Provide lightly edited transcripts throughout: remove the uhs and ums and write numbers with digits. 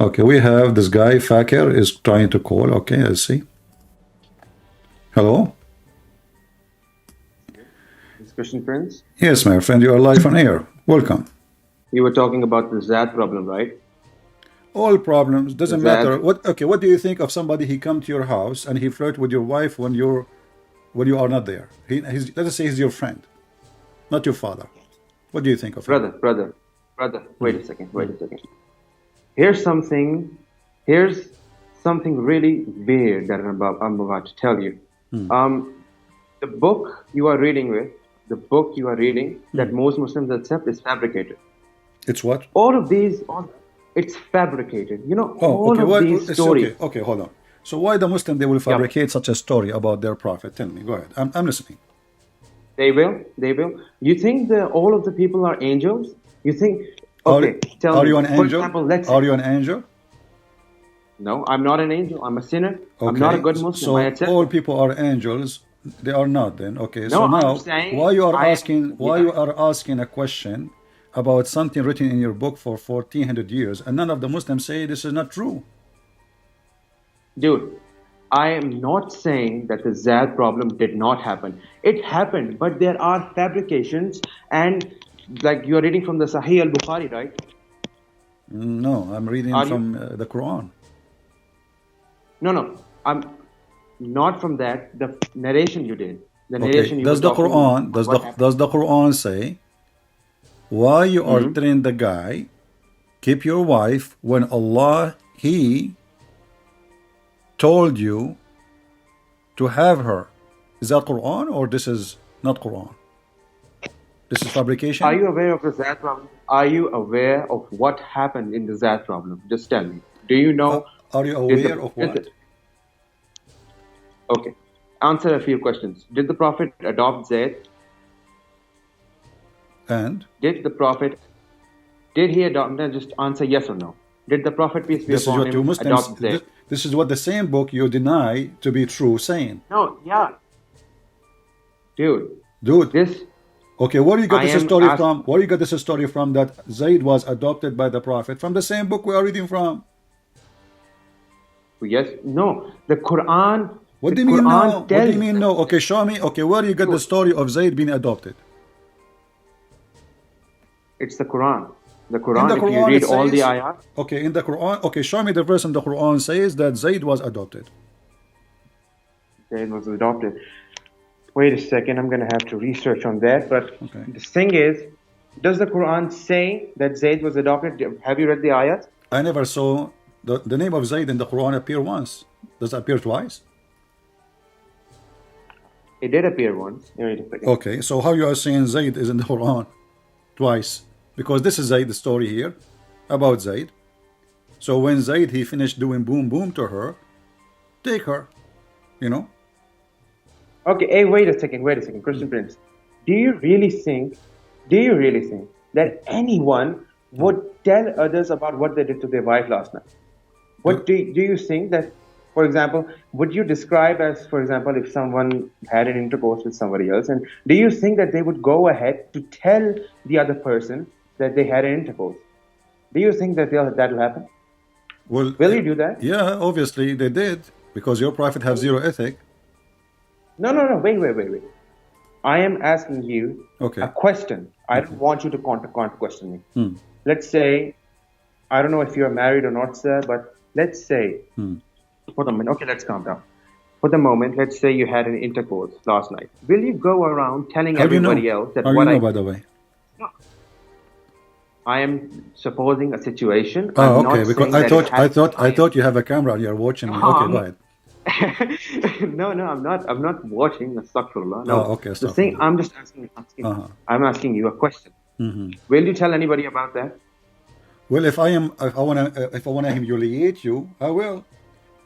Okay, we have this guy, Fakir, is trying to call. Okay, let's see. Hello? This Christian Prince, Yes, my friend, you are live on air. Welcome. you were talking about the Zad problem, right? All problems, The doesn't matter. Zad. What do you think of somebody, he come to your house and he flirt with your wife when you are not there? Let us say he's your friend, not your father. What do you think of him? Brother, wait a second, wait a second. Here's something, here's something really weird that I'm about to tell you. The book you are reading that most Muslims accept is fabricated. It's what? All of these, it's fabricated. You know, Oh, all okay. of these stories. Okay, okay, hold on. So why the Muslim they will Yeah, fabricate such a story about their prophet? Tell me. Go ahead. I'm listening. they will, they will. You think that all of the people are angels? You think, Are okay, tell are me, you an for angel? example, let's Are say, you an angel? no, I'm not an angel, I'm a sinner, I'm not a Okay. good Muslim, I So accept all that. people are angels. They are not then. Okay. No, So I'm now saying why you are I am, asking yeah, a question about something written in your book for 1400 years and none of the Muslims say this is not true. dude, I am not saying that the Zad problem did not happen. It happened, but there are fabrications and like you're reading from the Sahih al-Bukhari, right? No, I'm reading Are you? from the Quran. No, no, I'm not from that. The narration you did, the Okay. narration you were talking about what happened. Does the Quran say why you are Mhm. telling the guy keep your wife when Allah he told you to have her? Is that Quran or this is not Quran? This is Are fabrication? you aware of the Zad problem? Are you aware of what happened in the Zad problem? Just tell me. Do you Uh, know? are you Did aware the of did what? the, okay? Answer a few questions. Did the Prophet adopt Zayd? And Did the Prophet did he adopt? No, just answer yes or no. Did the Prophet peace be this is upon what you him Muslims adopt Zayd? this is what the same book you deny to be true saying. No, yeah, dude. Dude, This okay, where you got I this am story asking. from? Where you got this story from that Zayd was adopted by the Prophet? From the same book we are reading from. Yes, no. The Quran. What The do you mean no? Quran What do you tells mean us, no? Okay, show me. Okay, where you got the dude. story of Zayd being adopted? It's the Quran. The In the Quran. If you Quran it read all the says, ayat, okay, in the Quran, okay, show me the verse in the Quran says that Zayd was adopted. Zayd was adopted. Wait a second, I'm gonna have to research on that. But Okay. the thing is, does the Quran say that Zayd was adopted? Have you read the ayat? I never saw the name of Zayd in the Quran appear once. Does it appear twice? It did appear once. Wait a second. Okay, so how you are saying Zayd is in the Quran twice? Because this is Zayd, the story here about Zayd. So when Zayd he finished doing boom boom to her, take her, you know. Okay, hey, wait a second, Christian Prince. Do you really think that anyone would tell others about what they did to their wife last night? Do, What do you think that, for example, would you describe as, for example, if someone had an intercourse with somebody else, and do you think that they would go ahead to tell the other person that they had an intercourse? Do you think that that'll happen? well, Will you do that? yeah, obviously they did because your prophet have zero ethic. No, no, no. Wait. I am asking you a Okay. question. I don't want you to counter question me. Let's say, I don't know if you're married or not, sir, but let's say, for the moment, okay, let's calm down. For the moment, let's say you had an intercourse last night. Will you go around telling How do you know? everybody else that How do you what know, I by the way? no, I am supposing a situation. Oh, I'm okay. not Because saying that it happened. I thought you have a camera and you're watching me. Okay, go ahead. No, I'm not. I'm not watching. Astaghfirullah. Oh, No, okay. the thing. Astaghfirullah. I'm just I'm asking you a question. Will you tell anybody about that? Well, if I wanna humiliate you, I will.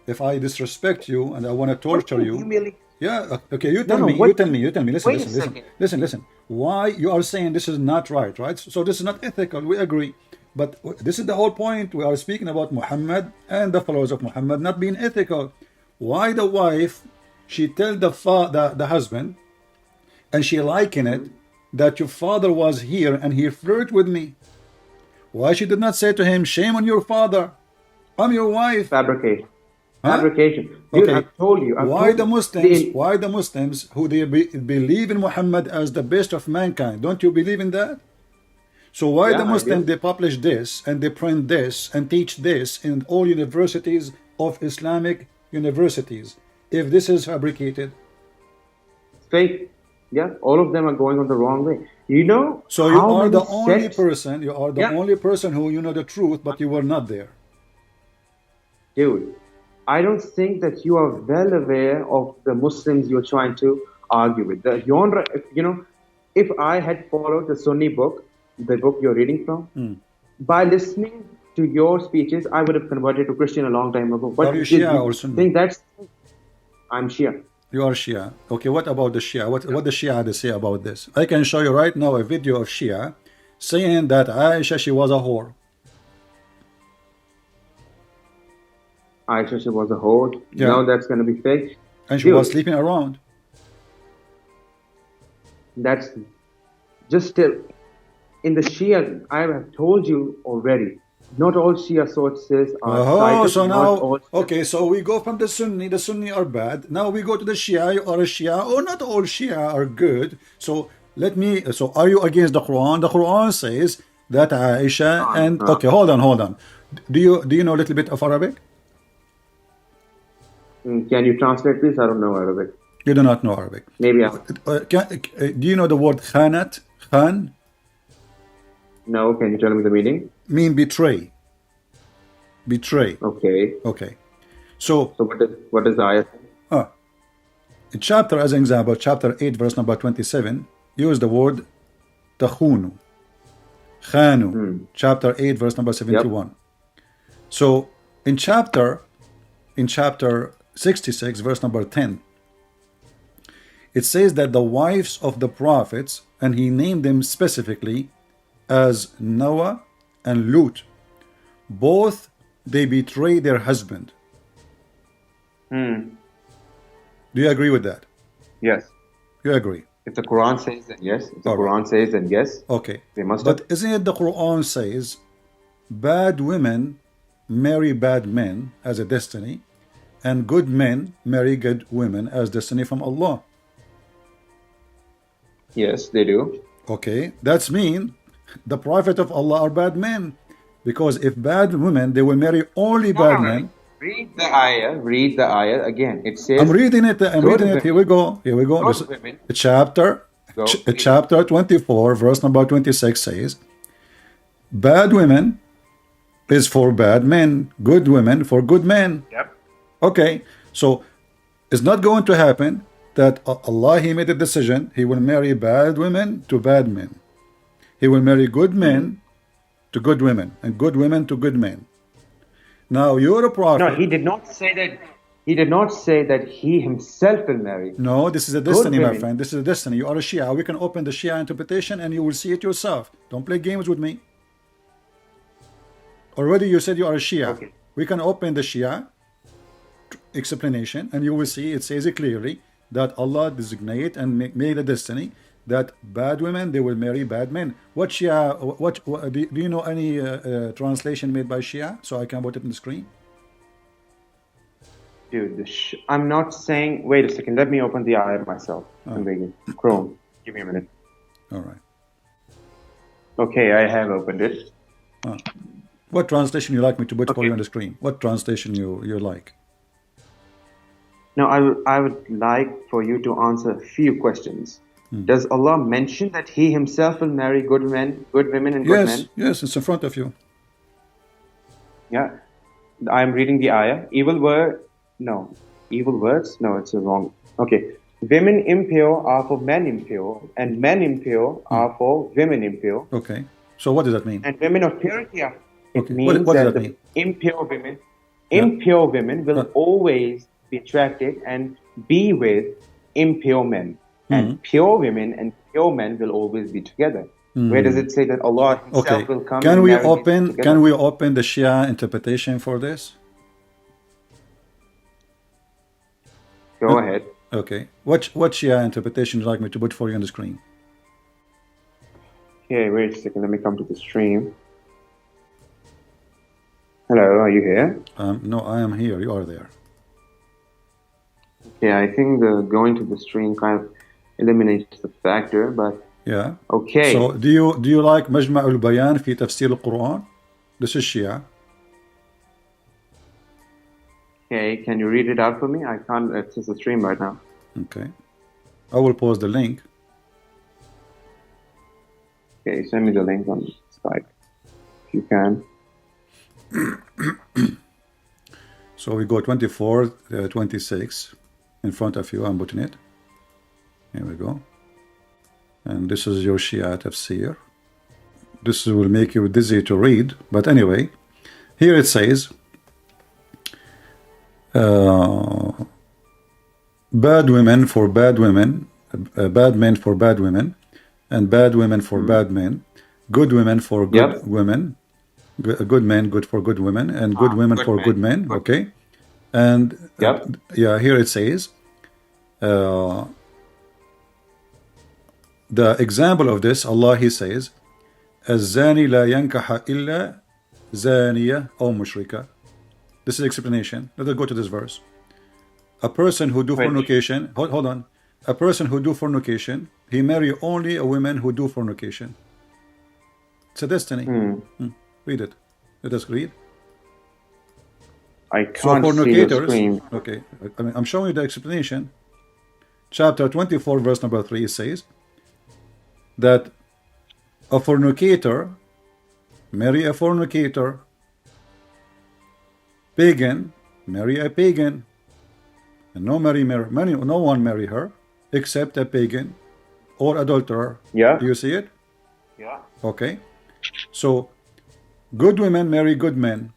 If I disrespect you and I wanna What do torture you you, humiliate? yeah. Okay, you No, tell no. me. You What tell do me. you? You tell me. Listen, Wait a listen, listen, second. listen, listen. Why you are saying this is not right, right? So this is not ethical. We agree. But this is the whole point. We are speaking about Muhammad and the followers of Muhammad not being ethical. Why the wife? She tell the husband, and she liken it that your father was here and he flirted with me. Why she did not say to him, shame on your father? I'm your wife. Fabrication. Huh? Fabrication. Dude, Okay. I've told you. Why the Muslims? Why the Muslims who they believe in Muhammad as the best of mankind? Don't you believe in that? So why Yeah, the I Muslims do. they publish this and they print this and teach this in all universities of Islamic universities if this is fabricated? Fake. Yeah, all of them are going on the wrong way. You know So you how are many the only sects? person, you are the Yeah, only person who you know the truth, but you were not there. dude. I don't think that you are well aware of the Muslims you're trying to argue with. If I had followed the Sunni book, the book you're reading from, by listening to your speeches, I would have converted to Christian a long time ago. Are you But Shia or you Sunni? think that's I'm Shia. You are Shia. Okay, what about the Shia? What the Shia they say about this? I can show you right now a video of Shia saying that Aisha, she was a whore. Aisha, she was a whore. Yeah. No, that's going to be fake. And she was Dude, sleeping around. that's just still in the Shia. I have told you already. Not all Shia sources are Oh, cited. so Not now, all. okay, so we go from the Sunni are bad. Now we go to the Shia, you are a Shia. Oh, not all Shia are good. So so are you against the Quran? The Quran says that Aisha and, okay, hold on. Do you know a little bit of Arabic? Can you translate, please? I don't know Arabic. You do not know Arabic. Maybe I. Do you know the word khanat? Khan No. Can you tell me the meaning? mean betray. Betray. Okay. Okay. So, So what is the ayah? in chapter, as an example, chapter 8, verse number 27, use the word takhunu. Khanu. Chapter 8, verse number 71. So, in chapter 66, verse number 10, it says that the wives of the prophets, and he named them specifically as Noah and Lut, both they betray their husband. Do you agree with that? Yes. You agree? If the Quran says, then yes. If the All right. Quran says, then yes. Okay. They must But have. isn't it the Quran says bad women marry bad men as a destiny, and good men marry good women as destiny from Allah? Yes, they do. Okay, that's mean the Prophet of Allah are bad men, because if bad women they will marry only bad men. Read the ayah. Read the ayah again. It says. I'm reading it. I'm good reading it. Here we go. Here we go. Good This women. chapter, Go. chapter 24, verse number 26 says, "Bad women is for bad men, good women for good men." Yep. Okay, so it's not going to happen that Allah He made a decision. He will marry bad women to bad men. He will marry good men to good women, and good women to good men. Now you're a prophet. No, he did not say that. He did not say that he himself will marry. No, this is a destiny, my women. friend. This is a destiny. You are a Shia. We can open the Shia interpretation and you will see it yourself. Don't play games with me. Already you said you are a Shia. Okay. We can open the Shia explanation and you will see it says it clearly that Allah designate and made a destiny that bad women, they will marry bad men. What Shia, do you know any translation made by Shia? So I can put it on the screen. Dude, I'm not saying. Wait a second. Let me open the ayah myself. I'm waiting. Chrome. Give me a minute. All right. Okay, I have opened it. What translation you like me to put for Okay. you on the screen? What translation you like? Now, I would like for you to answer a few questions. Does Allah mention that He Himself will marry good men, good women, and good men? Yes, it's in front of you. Yeah. I'm reading the ayah. Evil words? No, it's wrong. Okay. Women impure are for men impure, and men impure are for women impure. Okay. So what does that mean? And women of purity are. It Okay. means What does that that the mean? impure women will always be attracted and be with impure men. And pure women and pure men will always be together. Where does it say that Allah Himself Okay. will come? Can and we marry these open? together? Can we open the Shia interpretation for this? Go ahead. Okay. What Shia interpretation would you like me to put for you on the screen? Okay, wait a second. Let me come to the stream. Hello, are you here? No, I am here. You are there. Yeah, I think the going to the stream kind of eliminates the factor, but Yeah. okay. So do you like مجمع البيان في تفسير القرآن? This is Shia. Okay, can you read it out for me? I can't access the stream right now. Okay. I will post the link. Okay, send me the link on Skype if you can. So we go 24, 26 in front of you. I'm putting it. Here we go. And this is your Shia tafsir. This will make you dizzy to read. But anyway, here it says, bad women for bad women, bad men for bad women, and bad women for bad men, good women for good women, good men good for good women, and good women good for men. good men. Okay. And yeah, here it says, the example of this, Allah, He says, الزاني لا ينكح إلا زانية أو مشركة. This is explanation. Let us go to this verse. A person who do fornication, hold on. A person who do fornication, he marry only a woman who do fornication. It's a destiny. Read it. Let us read. I can't see the screen. Okay, I'm showing you the explanation. Chapter 24, verse number 3, it says that a fornicator marry a fornicator, pagan marry a pagan, and no one marry her except a pagan or adulterer. Yeah. Do you see it? Yeah. Okay. So good women marry good men.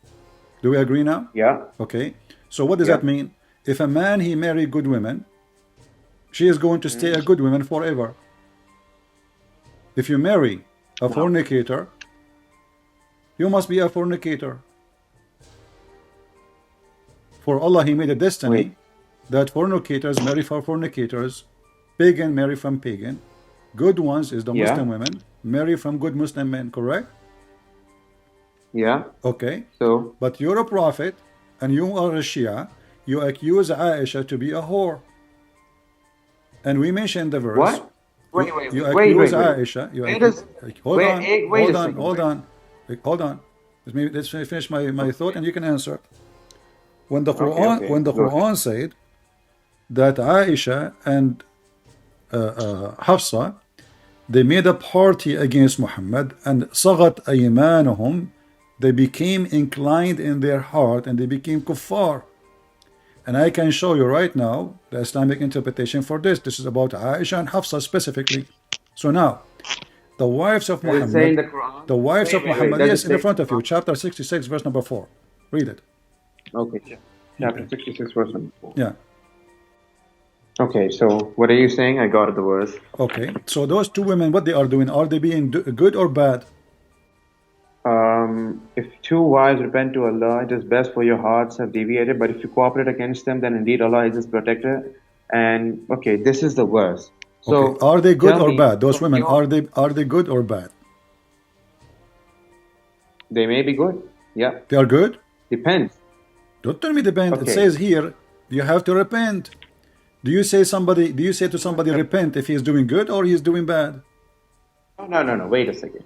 Do we agree now? Yeah. Okay. So what does that mean? If a man he marry good women, she is going to stay a good woman forever. If you marry a fornicator, you must be a fornicator. For Allah, He made a destiny that fornicators marry for fornicators, pagan marry from pagan, good ones is the Muslim women marry from good Muslim men, correct? Yeah. Okay. So, but you're a prophet and you are a Shia, you accuse Aisha to be a whore. And we mentioned the verse. What? Wait. Aisha. Hold on. Let's finish my thought and you can answer. When the Quran said that Aisha and Hafsa, they made a party against Muhammad, and صغت أيمانهم, they became inclined in their heart and they became kuffar. And I can show you right now the Islamic interpretation for this. This is about Aisha and Hafsa specifically. So now, the wives of Muhammad, yes, in the front of you, chapter 66, verse number 4. Read it. Okay, chapter 66, verse number 4. Yeah. Okay, so what are you saying? I got the verse. Okay, so those two women, what they are doing, are they being good or bad? If two wives repent to Allah, it is best, for your hearts have deviated. But if you cooperate against them, then indeed Allah is His protector. And okay, this is the verse. So okay. Are they good or bad? Those women, are they good or bad? They may be good. Yeah. They are good? Depends. Don't tell me depend. Okay. It says here you have to repent. Do you say to somebody repent if he is doing good or he is doing bad? No. Wait a second.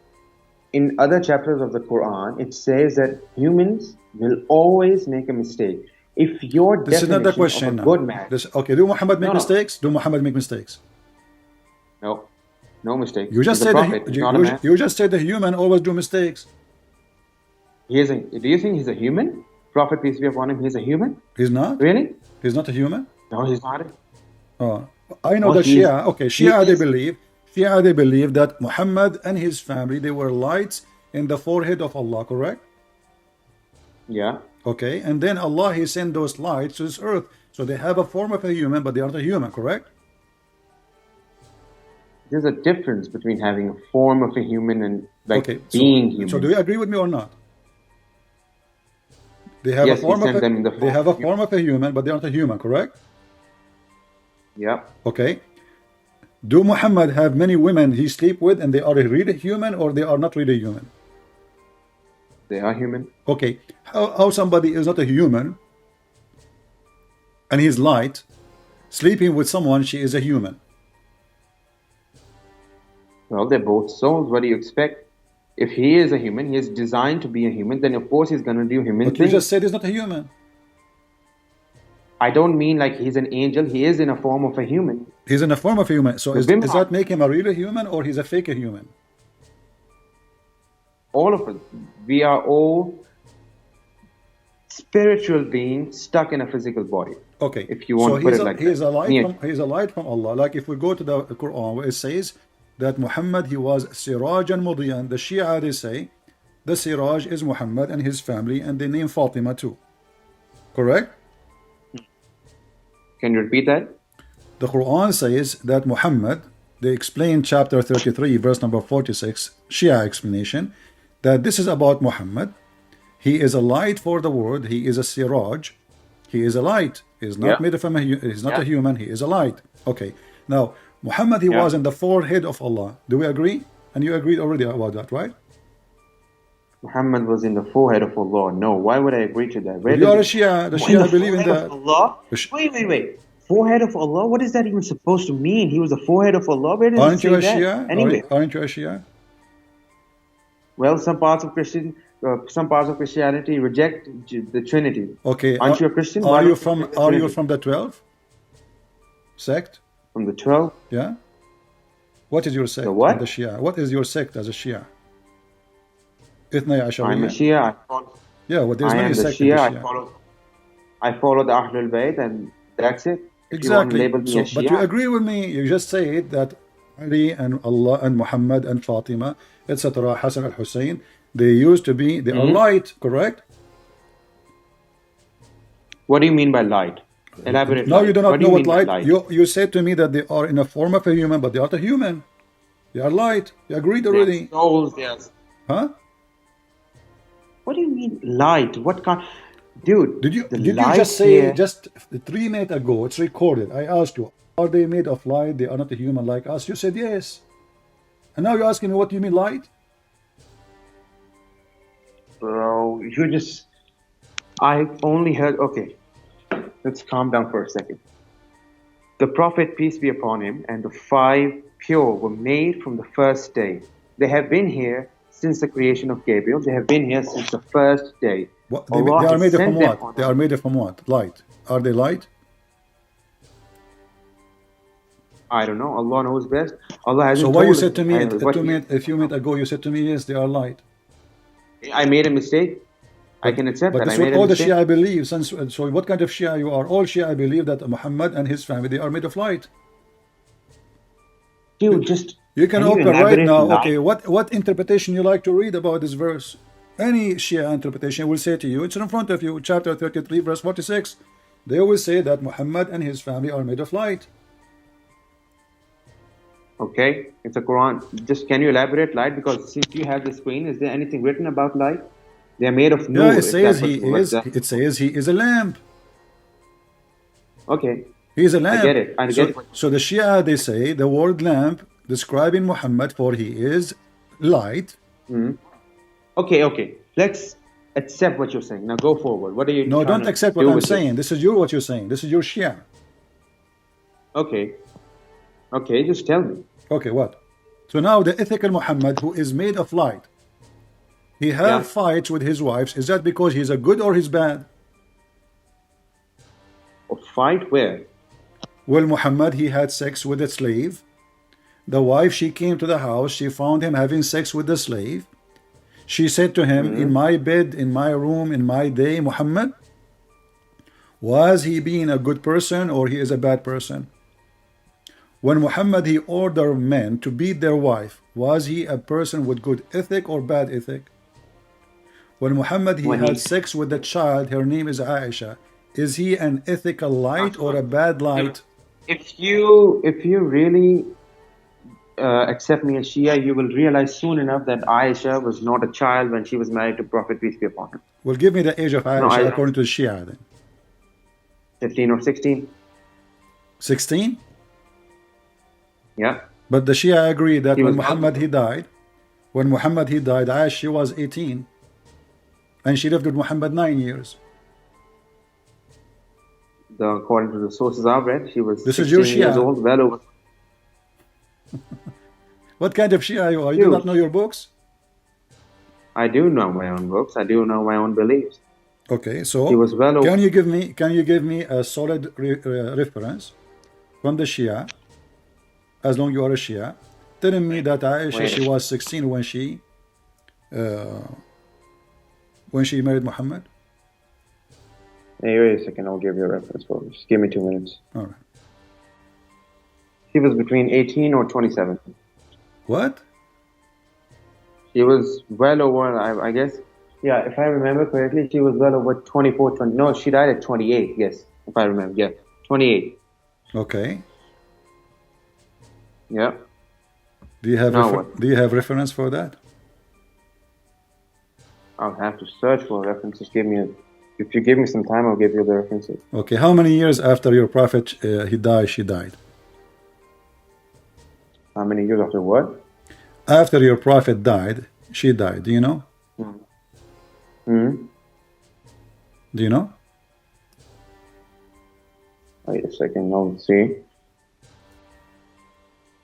In other chapters of the Quran, it says that humans will always make a mistake. If your this is not the question. Good man. Okay. Do Muhammad make mistakes? Do Muhammad make mistakes? No. No mistakes. You just said you just said the human always do mistakes. Do you think he's a human? Prophet, peace be upon him, he's a human? He's not? Really? He's not a human? No, he's not. Oh, I know that Shia. Okay, Shia they believe that Muhammad and his family, they were lights in the forehead of Allah, correct? Yeah. Okay, and then Allah, He sent those lights to this earth. So they have a form of a human, but they aren't a human, correct? There's a difference between having a form of a human and being human. So do you agree with me or not? They have a form of a human, but they aren't a human, correct? Yeah. Okay. Do Muhammad have many women he sleep with and they are really human or they are not really human? They are human. Okay, how somebody is not a human and he's light, sleeping with someone, she is a human? Well, they're both souls. What do you expect? If he is a human, he is designed to be a human, then of course he's going to do human But you things. just said he's not a human. I don't mean like he's an angel. He is in a form of a human. He's in a form of a human. So does women that make him a real human or he's a fake human? All of us, we are all spiritual beings stuck in a physical body. Okay. If you want so to put it like he's that. a light he's a light from Allah. Like if we go to the Quran where it says that Muhammad, he was Sirajan Mudiyan. The Shia, they say the Siraj is Muhammad and his family, and they name Fatima too. Correct? Can you repeat that? The Quran says that Muhammad, they explain chapter 33 verse number 46, Shia explanation, that this is about Muhammad. He is a light for the world. He is a Siraj. He is a light. He is not made of he's not a human. He is a light. Okay. Now Muhammad, he was in the forehead of Allah. Do we agree? And you agreed already about that, right? Muhammad was in the forehead of Allah. No, why would I agree to that? You are a Shia. The Shia believe in that. Allah? Wait. Forehead of Allah? What is that even supposed to mean? He was the forehead of Allah? Where does it say that? Shia? Anyway. Aren't you a Shia? Well, some parts of Christianity reject the Trinity. Okay. Aren't you a Christian? Are you from the 12 sect? From the 12? Yeah. What is your sect? The what? The Shia. What is your sect as a Shia? Ithna Ashariya. I'm a Shia. Yeah, well, there's I many am the sects in the Shia. Shia. I follow the Ahlul Bayt, and that's it. Exactly. So, but you agree with me. You just said that Ali and Allah and Muhammad and Fatima, etc., Hassan al-Hussein, they used to be, they are light, correct? What do you mean by light? Elaborate. No, you do not know what light. You said to me that they are in a form of a human, but they are not a human. They are light. You agreed already. Souls, yes. Huh? What do you mean light? What kind? Dude, did you just say just 3 minutes ago? It's recorded. I asked you, are they made of light? They are not a human like us. You said yes. And now you're asking me what do you mean light? Bro, I only heard. Okay, let's calm down for a second. The Prophet, peace be upon him, and the 5 pure were made from the first day. They have been here since the creation of Gabriel. They have been here since the first day. They are made from what? They are made from what? Light. Are they light? I don't know. Allah knows best. Allah hasn't. So why told you said to me a few minutes ago? You said to me, yes, they are light. I made a mistake. I can accept that. But that's what all the Shia believe. So what kind of Shia you are? All Shia believe that Muhammad and his family, they are made of light. Dude, you can open right now. Okay, what interpretation you like to read about this verse? Any Shia interpretation will say to you, it's in front of you, chapter 33, verse 46. They will say that Muhammad and his family are made of light. Okay, it's a Quran. Just can you elaborate light? Because since you have the screen, is there anything written about light? They are made of nur. Yeah, it says he is a lamp. Okay. He is a lamp. I get it. So the Shia, they say the word lamp describing Muhammad, for he is light. Okay. Let's accept what you're saying. Now go forward. What are you? No, don't accept what I'm saying. This is what you're saying. This is your Shia. Okay, just tell me. Okay, what? So now the ethical Muhammad, who is made of light, he had fights with his wives. Is that because he's a good or he's bad? A fight where? Well, Muhammad, he had sex with a slave. The wife, she came to the house. She found him having sex with the slave. She said to him, in my bed, in my room, in my day, Muhammad, was he being a good person or he is a bad person? When Muhammad, he ordered men to beat their wife, was he a person with good ethic or bad ethic? When Muhammad, he had sex with a child, her name is Aisha, is he an ethical light or a bad light? If you really accept me as Shia, you will realize soon enough that Aisha was not a child when she was married to Prophet, peace be upon him. Well, give me the age of Aisha according to the Shia then. 15 or 16. 16? Yeah. But the Shia agree that when Muhammad he died, Aisha was 18. And she lived with Muhammad 9 years. According to the sources I've read, she was This is your 16 years Shia. old, well over. What kind of Shia you are? You do Huge. not know your books? I do know my own books. I do know my own beliefs. Okay, so She was well over. can you give me a solid reference from the Shia, as long you are a Shia, telling me that Aisha, Wait. she was 16 when she married Muhammad? Hey, wait a second. I'll give you a reference for it. Just give me 2 minutes. All right. She was between 18 or 27. What? She was well over, I guess. Yeah, if I remember correctly, she was well over 24, 20. No, she died at 28. Yes, if I remember. Yeah, 28. Okay. Yeah. Do you have Now what? do you have reference for that? I'll have to search for references. If you give me some time, I'll give you the references. Okay. How many years after your prophet she died? How many years after what? After your prophet died, she died. Do you know? Hmm. Do you know? Wait a second. I'll see.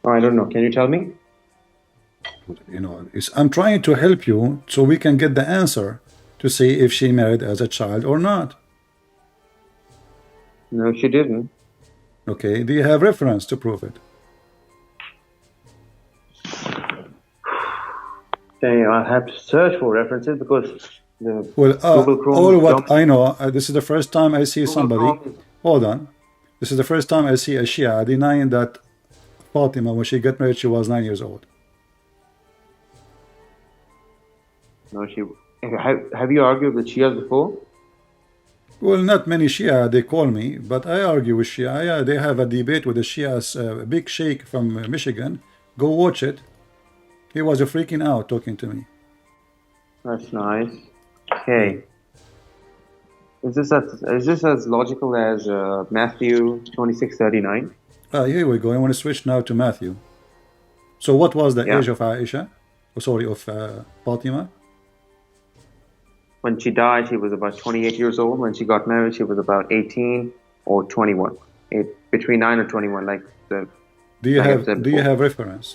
Oh, I don't know. Can you tell me? You know, I'm trying to help you so we can get the answer to see if she married as a child or not. No, she didn't. Okay. Do you have reference to prove it? Okay, I'll have to search for references because the Well, Google Chrome. all what I know, this is the first time I see Google somebody. Chrome is- Hold on. This is the first time I see a Shia denying that Fatima, when she got married, she was 9 years old. No, she. Have you argued with Shias before? Well, not many Shia, they call me, but I argue with Shia. Yeah, they have a debate with the Shias, big sheikh from Michigan. Go watch it. He was freaking out talking to me. That's nice. Okay. Is this as logical as Matthew 26:39? Here we go. I want to switch now to Matthew. So what was the Yeah. age of Aisha? Oh, sorry, of Fatima? When she died, she was about 28 years old. When she got married, she was about 18 or 21. Between 9 or 21, like the. Do you I have said do you before. have reference?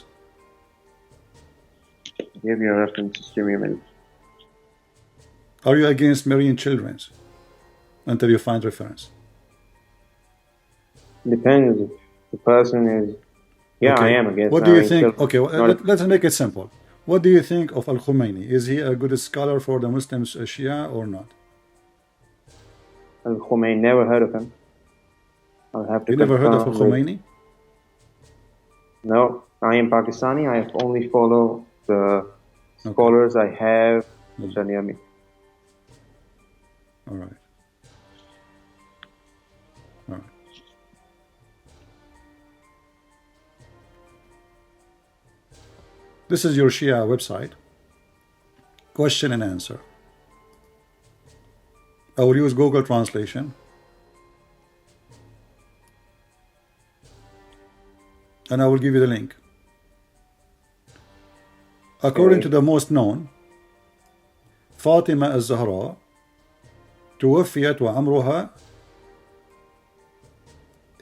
Give me a reference. Just give me a minute. Are you against marrying children until you find reference? Depends if the person is. Yeah, Okay. I am against. What do you marrying think? children. Okay, well, Not- let's make it simple. What do you think of Al Khomeini? Is he a good scholar for the Muslims, Shia, or not? Al Khomeini, never heard of him. I'll have to. You never heard of Al confirm with- Khomeini? No, I am Pakistani. I only follow the scholars I have which are near me. All right. All right. This is your Shia website. Question and answer. I will use Google Translation. And I will give you the link. According to the most known, فاطمة الزهراء توفيت وعمرها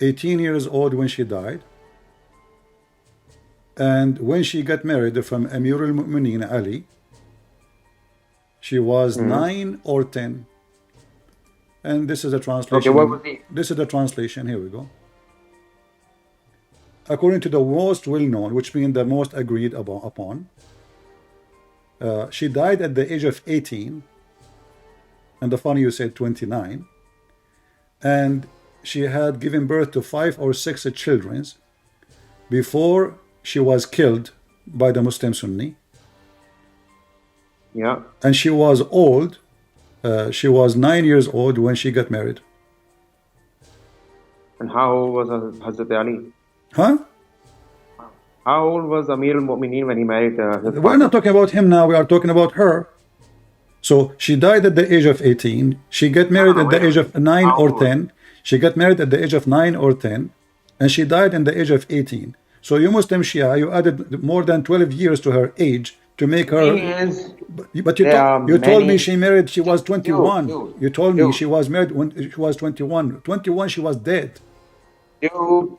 18 years old when she died, and when she got married from Amir al-Mu'mineen Ali, she was 9 or 10. And this is a translation. Okay, what was the? This is the translation. Here we go. According to the most well-known, which means the most agreed upon, she died at the age of 18, and the funny you said 29, and she had given birth to 5 or 6 children before she was killed by the Muslim Sunni. Yeah. And she was old. She was 9 years old when she got married. And how old was Hazrat Ali? Huh? How old was Amir al-Mu'mineen when he married his We're not talking about him now. We are talking about her. So she died at the age of 18. She got married at the age of 9 or 10. She got married at the age of 9 or 10. And she died in the age of 18. So you Muslim Shia, you added more than 12 years to her age to make The thing her. is, But there are you told me many. she married. She was 21. Dude, You told me dude, she was married when she was 21. 21, she was dead. dude.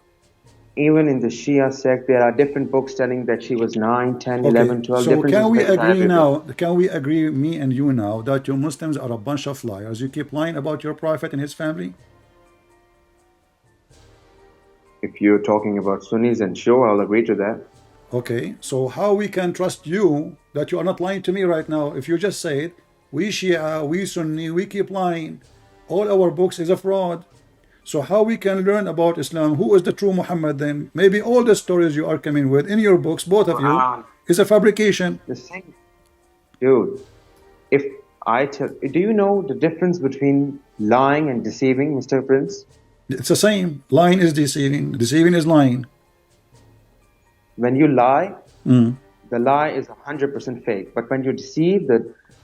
Even in the Shia sect, there are different books telling that she was 9, 10, Okay, 11, 12. so Difference can is we very agree everything. now? Can we agree, me and you now, that you Muslims are a bunch of liars? You keep lying about your prophet and his family. If you're talking about Sunnis, and sure, I'll agree to that. Okay, so how we can trust you that you are not lying to me right now? If you just said we Shia, we Sunni, we keep lying, all our books is a fraud. So how we can learn about Islam? Who is the true Muhammad then? Maybe all the stories you are coming with in your books, both of you, Quran. is a fabrication. The same, dude. If I tell, do you know the difference between lying and deceiving, Mr. Prince? It's the same. Lying is deceiving. Deceiving is lying. When you lie, Mm. the lie is 100% fake. But when you deceive, the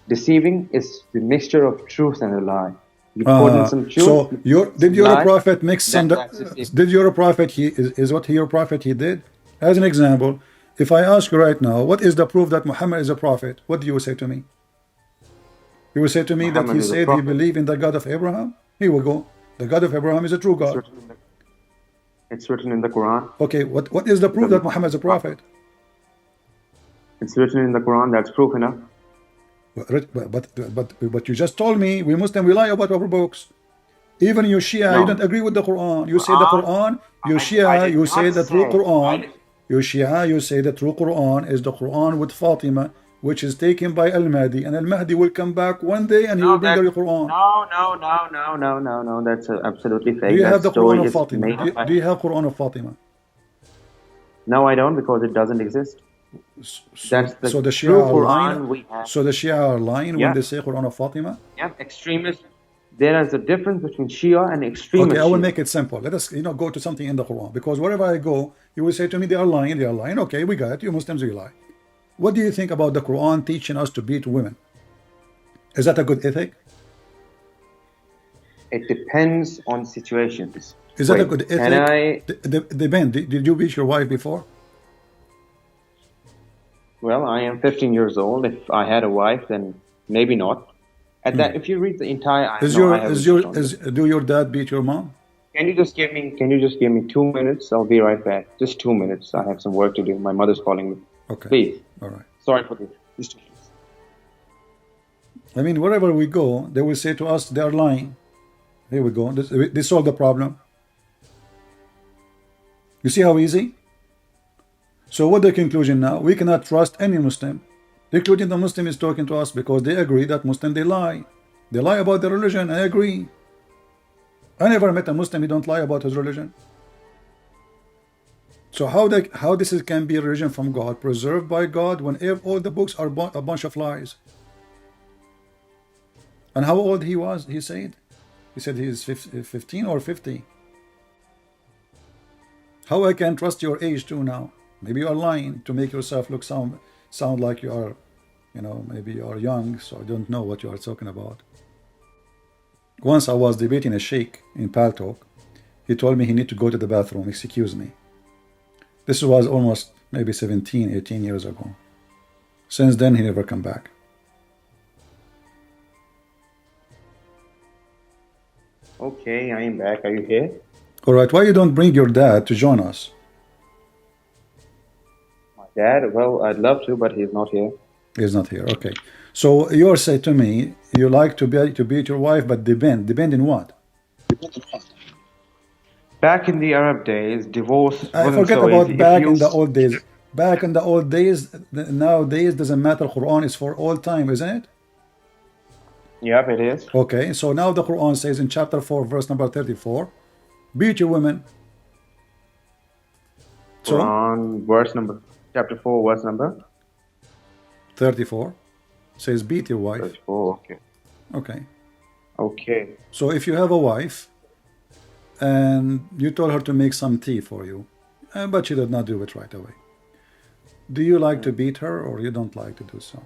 deceiving is the mixture of truth and a lie. You put in some truth, So did some your lie, prophet mix some? that's deceiving. Did your prophet is what your prophet he did? As an example, if I ask you right now, what is the proof that Muhammad is a prophet? What do you say to me? You will say to me that Muhammad he is a said he prophet. believed in the God of Abraham. Here we go. The God of Abraham is a true It's God. written in the, it's written in the Quran. Okay, what is the proof that Muhammad is a prophet? It's written in the Quran. That's proof enough. But you just told me we Muslim we lie about our books. Even you Shia, you No, don't agree with the Quran. You say the Quran. Quran, you I Shia, did you say not the true say. Quran. You Shia, you say the true Quran is the Quran with Fatima, which is taken by Al-Mahdi. And Al-Mahdi will come back one day and he will No, bring that the Quran. no. That's absolutely Do fake. you That have the Quran story of is Fatima? made up Do by. you have Quran of Fatima? No, I don't, because it doesn't exist. That's the So the Shia true are lying. Quran we have. So the Shia are lying when Yeah, they say Quran of Fatima? yeah. Extremists. There is a difference between Shia and Okay, I extremist will Shia. make it simple. Let us, go to something in the Quran. Because wherever I go, you will say to me, they are lying, they are lying. Okay, we got it. You Muslims, you lie. What do you think about the Quran teaching us to beat women? Is that a good ethic? It depends on situations. Is that a Wait, good can ethic? I? Depend. Did you beat your wife before? Well, I am 15 years old. If I had a wife, then maybe not. At that, if you read the entire, Is no, your I haven't is your cheated on you. is do your dad beat your mom? Can you just give me 2 minutes? I'll be right back. Just 2 minutes. I have some work to do. My mother's calling me. Okay, Please. all right. Sorry for this. Just 2 minutes. I mean, wherever we go, they will say to us, they are lying. Here we go. They solve the problem. You see how easy? So what the conclusion now? We cannot trust any Muslim, including the Muslim is talking to us, because they agree that Muslim they lie. They lie about their religion. I agree. I never met a Muslim who don't lie about his religion. So how this can be a religion from God, preserved by God, when all the books are a bunch of lies? And how old he was? He said he is 15 or 50. How I can trust your age too now? Maybe you are lying to make yourself look sound like you are, maybe you are young, so I don't know what you are talking about. Once I was debating a sheikh in Paltalk. He told me he need to go to the bathroom. Excuse me. This was almost maybe 17, 18 years ago. Since then, he never come back. Okay, I am back. Are you here? All right. Why you don't bring your dad to join us? My dad? Well, I'd love to, but he's not here. He's not here. Okay. So you're saying to me, you like to beat your wife, but depend in what? Back in the Arab days, divorce I wasn't forget so about easy. back in the old days. Back in the old days, nowadays doesn't matter. Quran is for all time, isn't it? Yep, it is. Okay, so now the Quran says in chapter 4, verse number 34, beat your women. So Quran, chapter 4, verse number 34 says beat your wife. 34. Okay. Okay. Okay. So if you have a wife and you told her to make some tea for you, but she did not do it right away, do you like to beat her or you don't like to do so?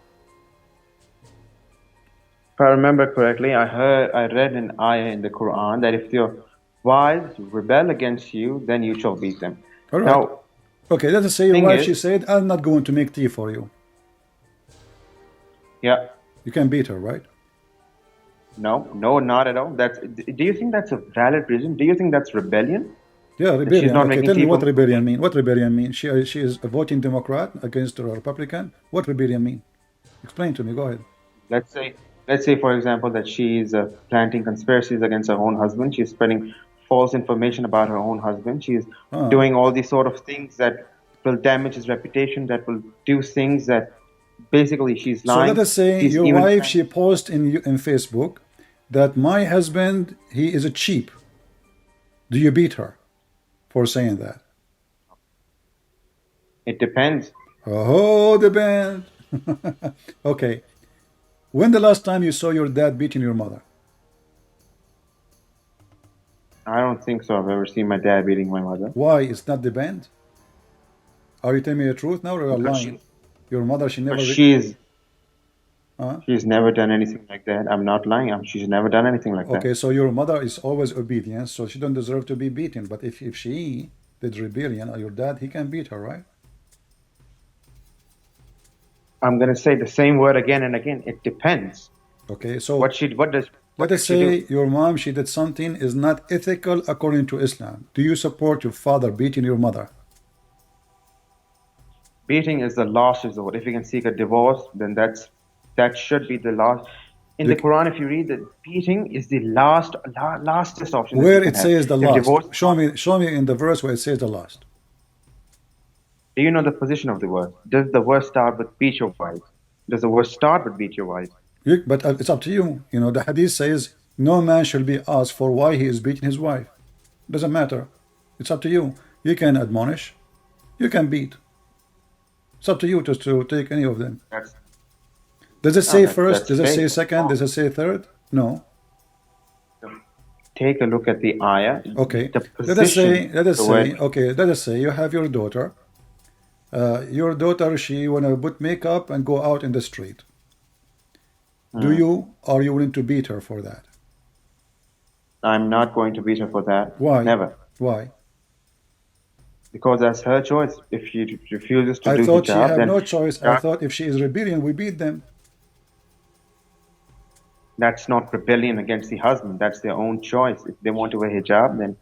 If I remember correctly, I read an ayah in the Quran that if your wives rebel against you, then you shall beat them. All right. Now, Okay, let us say your thing wife, she is, said, I'm not going to make tea for you. Yeah. You can beat her, right? No, no, not at all. Do you think that's a valid reason? Do you think that's rebellion? Yeah, That she's rebellion. not Okay, making tell me what people. rebellion mean. What rebellion mean? She is a voting Democrat against a Republican. What rebellion mean? Explain to me. Go ahead. Let's say, for example, that she's planting conspiracies against her own husband. She's spreading false information about her own husband. She's Ah. doing all these sort of things that will damage his reputation, that will do things that basically she's So let lying. us say She's your even wife, trying. she posts in Facebook that my husband, he is a cheap. Do you beat her for saying that? It depends. Oh, the band. Okay. When the last time you saw your dad beating your mother? I don't think so. I've ever seen my dad beating my mother. Why? It's not the band? Are you telling me the truth now or are you Because lying? Your mother, she but never. Huh? she's never done anything like that. I'm not lying. She's never done anything like that. Okay, so your mother is always obedient, so she don't deserve to be beaten. But if she did rebellion, or your dad, he can beat her, right? I'm gonna say the same word again and again. It depends. Okay, so What let us does she do? say your mom, she did something is not ethical according to Islam. Do you support your father beating your mother? Beating is the last resort. If you can seek a divorce, then that should be the last. In the You, Quran, if you read that beating is the lastest option that you where can it have. says the If last, divorce, show me in the verse where it says the last. do you know the position of the verse? Does the verse start with beat your wife? Does the verse start with beat your wife? But it's up to you. You know, the hadith says no man shall be asked for why he is beating his wife. Doesn't matter. It's up to you. You can admonish. You can beat. It's up to you just to take any of them. That's Does it no, say first? that's Does it fake. say That's second? wrong. Does it say third? No. Take a look at the ayah. Okay. The position. The word. Let us say you have your daughter. Your daughter, she wanna put makeup and go out in the street. Are you willing to beat her for that? I'm not going to beat her for that. Why? Never. Why? Because that's her choice. If she refuses to I do thought she hijab, have then no choice. I thought if she is rebellion, we beat them. that's not rebellion against the husband. That's their own choice. If they want to wear hijab, then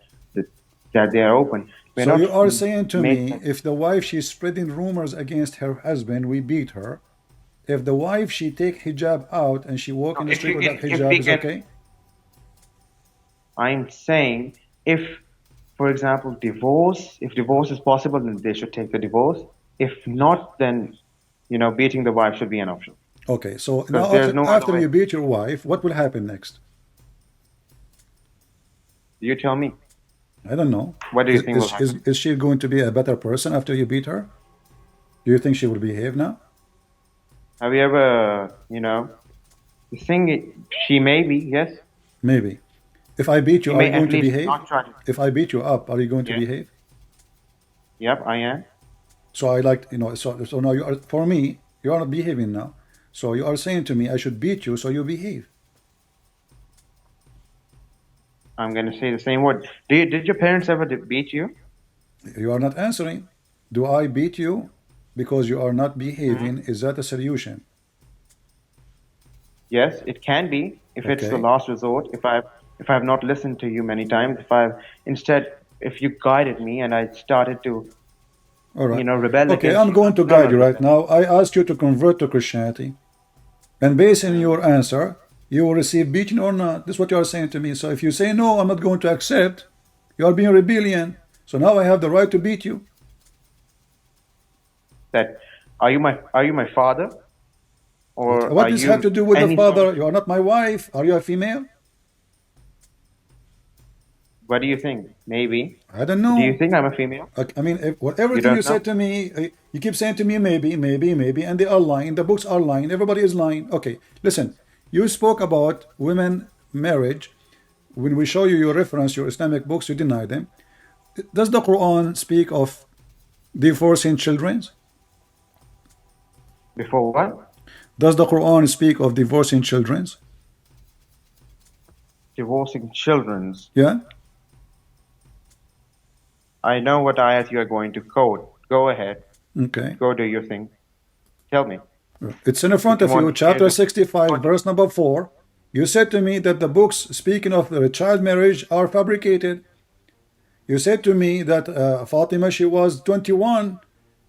that they are open. We're So not you are saying to me, making. if the wife she's spreading rumors against her husband, we beat her. If the wife she take hijab out and she walk in the street without If we hijab, is can, okay? I'm saying if, for example, if divorce is possible, then they should take the divorce. If not, then beating the wife should be an option Okay. So because now there's no other after way. you beat your wife, what will happen next? You tell me. I don't know. What do you think will happen? Is she going to be a better person after you beat her? Do you think she will behave now? Have you ever, the thing, she may be, yes. Maybe. If I beat you, She are may you going at to least behave? not try to. If I beat you up, are you going to Yeah. behave? Yep, I am. So I like, so now you are, for me, you are not behaving now. So you are saying to me, I should beat you so you behave. I'm going to say the same word. Did your parents ever beat you? You are not answering. Do I beat you because you are not behaving? Mhm. Is that a solution? Yes, it can be if it's the Okay. last resort. If I have not listened to you many times, if you guided me and I started to All right. rebel Okay, against I'm you, going to none guide of you this right happened. now. I asked you to convert to Christianity. And based on your answer, you will receive beating or not. This is what you are saying to me. So if you say, no, I'm not going to accept, you are being rebellion. So now I have the right to beat you. That are you my father or What are does this have you to do with the any sort father? of? You are not my wife. Are you a female? What do you think? Maybe. I don't Do you know. think I'm a female? I mean, You everything you don't know. said to me, you keep saying to me, maybe, maybe, maybe, and they are lying. The books are lying. Everybody is lying. Okay, listen. You spoke about women marriage. When we show you your reference, your Islamic books, you deny them. Does the Quran speak of divorcing children? Before what? Does the Quran speak of divorcing children? Divorcing children's. Yeah. I know what ayat you are going to quote. Go ahead. Okay. Go do your thing. Tell me. It's in front If you of you, want chapter to 65, verse number 4. You said to me that the books speaking of the child marriage are fabricated. You said to me that Fatima, she was 21,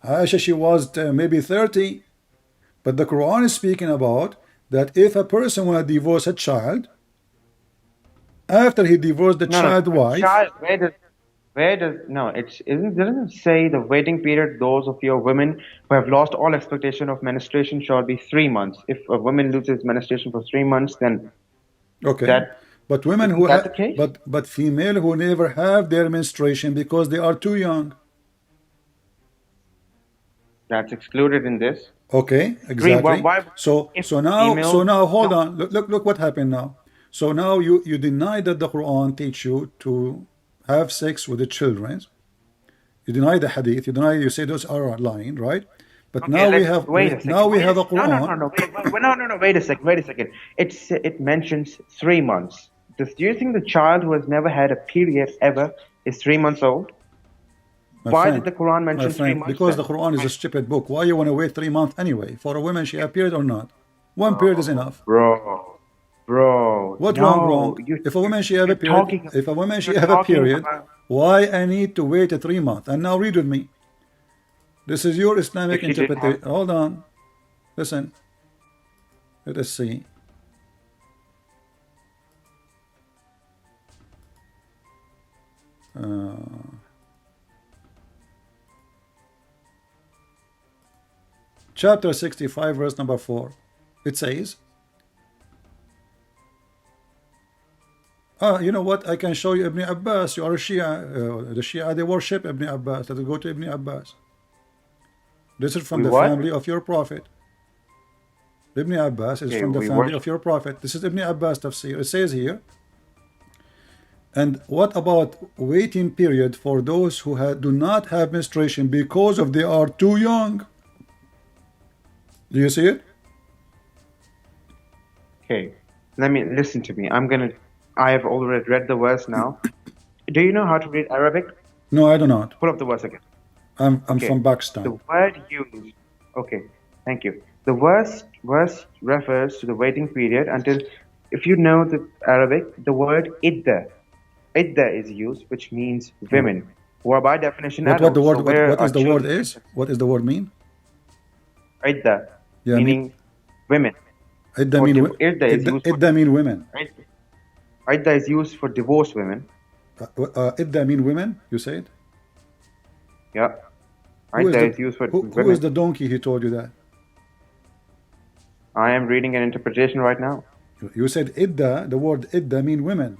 Aisha, she was maybe 30. But the Quran is speaking about that if a person want to divorce a child, after he divorced the no, no, child wife, child. Where does no? It isn't. Doesn't it say the waiting period? Those of your women who have lost all expectation of menstruation shall be 3 months. If a woman loses menstruation for 3 months, then okay, that but women isn't who that have, the case? but female who never have their menstruation because they are too young. That's excluded in this. Okay, Three. Why? exactly. Why if So female? now hold No. on. Look what happened now. So now you deny that the Quran teach you to have sex with the children. You deny the hadith. You deny. You say those are lying, right? But Okay, now we let's have wait a now second. we Wait have a a, no, no, no, Quran. no, no. Wait a second. Wait a second. It mentions 3 months. Do you think the child who has never had a period ever is 3 months old? My Why did friend, the Quran my mention three friend, months because the then? Quran is a stupid book. Why you want to wait 3 months anyway? For a woman, she appeared or not? One period is enough. Bro, What wrong? no, Wrong. If a woman she have a you're period, talking, if a woman she you're have a talking period, about. why I need to wait 3 months? And now read with me. This is your If Islamic she didn't have. interpretation. Hold on. Listen. Let us see. Chapter 65, verse number 4. It says, you know what? I can show you Ibn Abbas. You are a Shia. The Shia, they worship Ibn Abbas. Let's go to Ibn Abbas. This is from We the what? family of your prophet. Ibn Abbas is Okay, from the we family worship. of your prophet. This is Ibn Abbas tafsir. It says here, and what about waiting period for those who do not have menstruation because of they are too young? Do you see it? Okay, let me listen to me. I have already read the verse now. Do you know how to read Arabic? No, I do not. Pull up the verse again. I'm Okay. from The Pakistan. word used. Okay, thank you. The verse refers to the waiting period until, if you know the Arabic, the word idda. Idda is used, which means women, who are by definition What the adults. word So where what are is the word children? is? What is the word mean? Idda, Yeah, I mean meaning women. idda For mean idda is used for idda mean women. idda is used for divorced women. Idda mean women. You said. Yeah, Who is idda the is used for who is women. the donkey? He told you that. I am reading an interpretation right now. You said idda. The word idda mean women.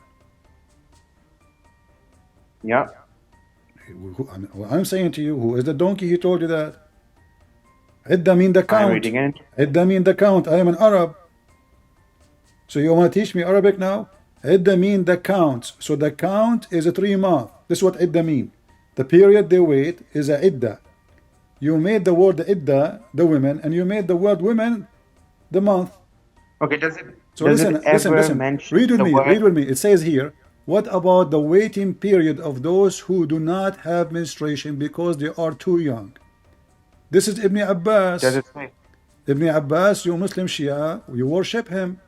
Yeah. I'm saying to you, who is the donkey? He told you that. Idda mean the I'm count. reading it. Idda mean the count. I am an Arab. So you want to teach me Arabic now? Idda mean the count. So the count is a 3 month. This is what idda mean. The period they wait is a idda. You made the word idda, the women, and you made the word women, the month. Okay, So does listen, it ever listen. mention Read with the me. word? Read with me. It says here, what about the waiting period of those who do not have menstruation because they are too young? This is Ibn Does Abbas. it say? Ibn Abbas, you Muslim Shia, you worship him.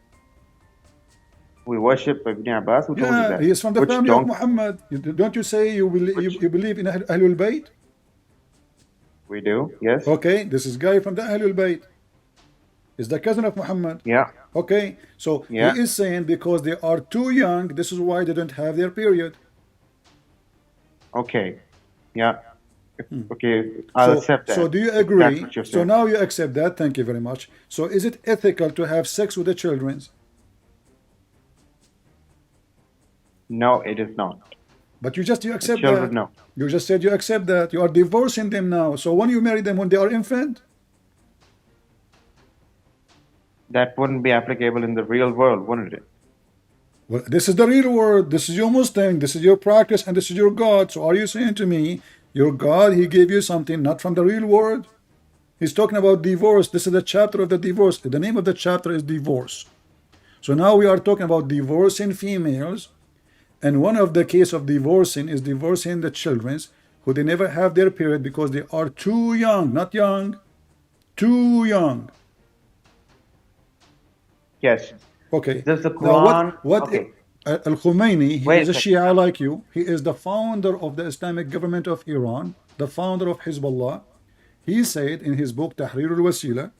We worship Ibn Abbas. Who told you Yeah, that? he is from the Which family of donkey? Muhammad. Don't you say you Which you believe in Ahlul Bayt? we do? Yes. Okay, this is guy from the Ahlul Bayt. Is the cousin of Muhammad. Yeah. Okay, so Yeah. he is saying because they are too young, this is why they don't have their period. Okay. Yeah. Okay. I'll accept that. So do you if that's agree? what you're So saying. now you accept that. Thank you very much. So is it ethical to have sex with the children? No, it is not. But you accept Children, that. no. You just said you accept that. You are divorcing them now. So when you marry them when they are infant, That wouldn't be applicable in the real world, wouldn't it? well, this is the real world. This is your Muslim. This is your practice, and this is your God. So are you saying to me, your God, He gave you something not from the real world? He's talking about divorce. This is the chapter of the divorce. The name of the chapter is divorce. So now we are talking about divorcing females, and one of the case of divorcing is divorcing the children who they never have their period because they are too young, not young, too young. Yes. Okay. Does the Now, Quran? what Okay. Al-Khomeini, he Wait is a a second. Shia like you. He is the founder of the Islamic government of Iran, the founder of Hezbollah. He said in his book Tahrir al-Wasila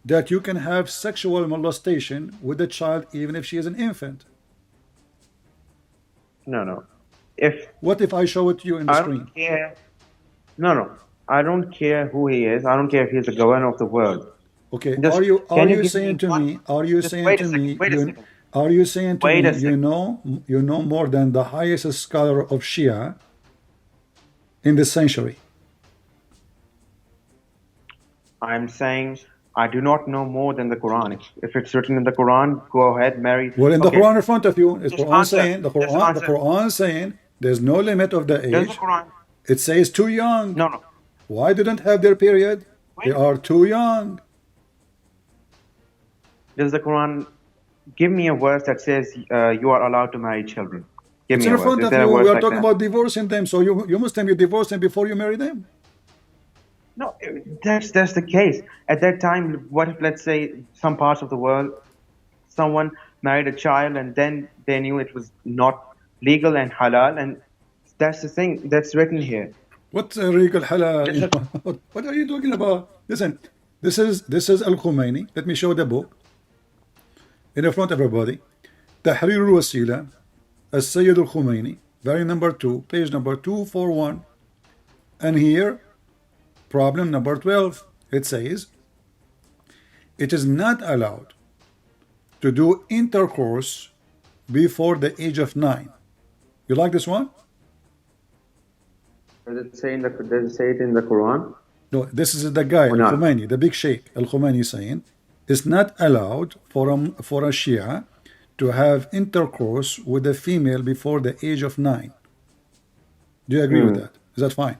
that you can have sexual molestation with a child even if she is an infant. No, no. If What if I show it to you in the I screen? don't care. No, no. I don't care who he is. I don't care if he's the governor of the world. Okay, Just are can you you give saying me to one? me, are you Just saying wait a to second. me, Wait a you second. are you saying to Wait me, a second. you know more than the highest scholar of Shia in this century? I'm saying I do not know more than the Quran. If it's written in the Quran, go ahead, marry. Well, in the Okay. Quran in front of you, it's Just Quran answer. saying Just The answer. Quran saying there's no limit of the Does the age. Quran? It says too young. No, no. Why didn't have their period? They Wait. are too young. Does the Quran give me a verse that says you are allowed to marry children? Give It's me in a verse. front Is of there a you. We verse are like talking that? about divorcing them. So you Muslim, you divorce them before you marry them. No, that's the case. At that time, what if, let's say, some parts of the world, someone married a child and then they knew it was not legal and halal, and that's the thing that's written here. What's regal halal? Does You it- know, what are you talking about? Listen, this is Al Khomeini. Let me show the book in front of everybody. Tahrir al Wasila, Al Sayyid Al Khomeini, volume number 2, page number 241. And here, problem number 12. It says, it is not allowed to do intercourse before the age of 9. You like this one? Does it say it in the Quran No, this is the guy, or Al not? Khomeini, the big sheikh, Al Khomeini saying, it's not allowed for a Shia to have intercourse with a female before the age of 9. Do you agree with that? Is that fine?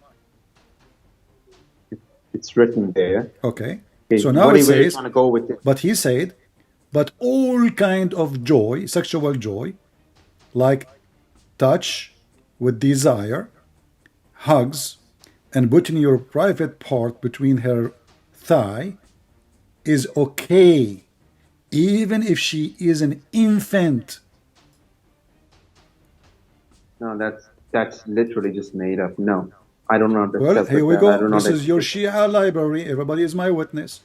It's written there. Okay. Okay, So now where it are you says, trying to go with it? but he said, but all kind of joy, sexual joy, like touch with desire, hugs, and putting your private part between her thigh is okay, even if she is an infant. No, that's literally just made up. No, I do not Well, accept here we that. I go. do not This is your accept. Shia library. Everybody is my witness.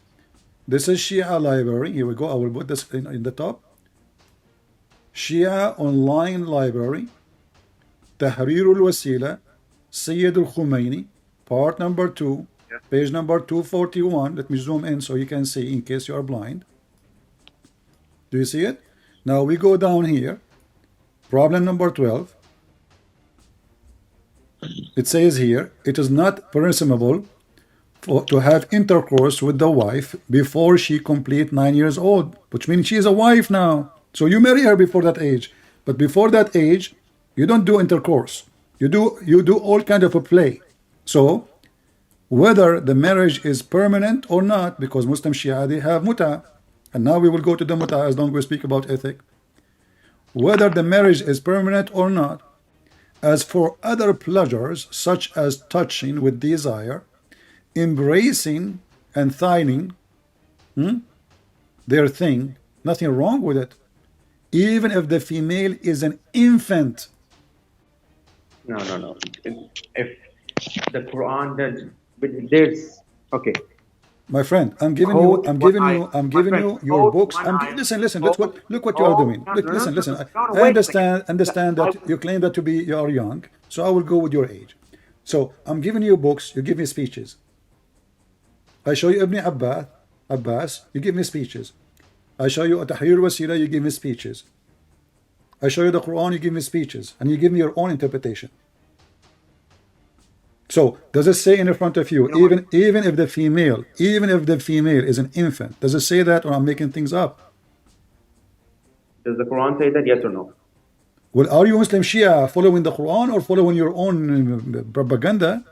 This is Shia library. Here we go. I will put this in the top. Shia online library. Tahrir al-Wasila. Sayyid al-Khomeini. Part number 2. Page number 241. Let me zoom in so you can see in case you are blind. Do you see it? Now we go down here. Problem number 12. It says here, it is not permissible to have intercourse with the wife before she complete 9 years old, which means she is a wife now. So you marry her before that age, but before that age, you don't do intercourse. You do all kind of a play. So whether the marriage is permanent or not, because Muslim Shia they have muta, and now we will go to the muta as long as we speak about ethic. Whether the marriage is permanent or not, as for other pleasures such as touching with desire, embracing and thightening their thing, nothing wrong with it, even if the female is an infant. No, no, no. If the Quran does, but there's okay. My friend, I'm giving Quote I'm one giving ayah. I'm My giving friend, you your quote books. one ayah. Listen, Quote- look what you are doing. no, Look, no, listen, no, listen. no, no, I wait a second. understand that you claim that you are young, so I will go with your age. So I'm giving you books, you give me speeches. I show you Ibn Abbas, you give me speeches. I show you Tahrir Wasila, you give me speeches. I show you the Quran, you give me speeches, and you give me your own interpretation. So does it say in front of you, even if the female is an infant, does it say that, or I'm making things up? Does the Quran say that? Yes or no? Well, are you Muslim Shia following the Quran or following your own propaganda?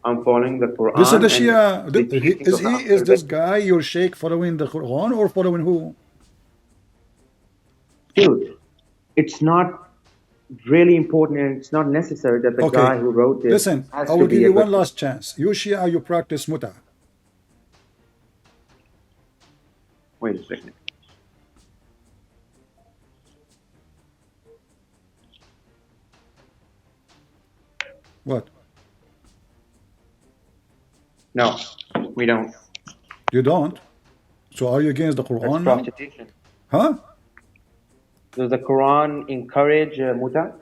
I'm following the Quran. This is the and Shia. the teachings of the Is this Prophet. guy your sheikh following the Quran or following who? Dude, it's not really important, and it's not necessary that the guy who wrote this Listen, has I to will be give a you one Muslim. last chance. You Shia, you practice muta. Wait a second. What? No, we don't. You don't? So are you against the That's Quran now? prostitution. Huh? Does the Quran encourage muta?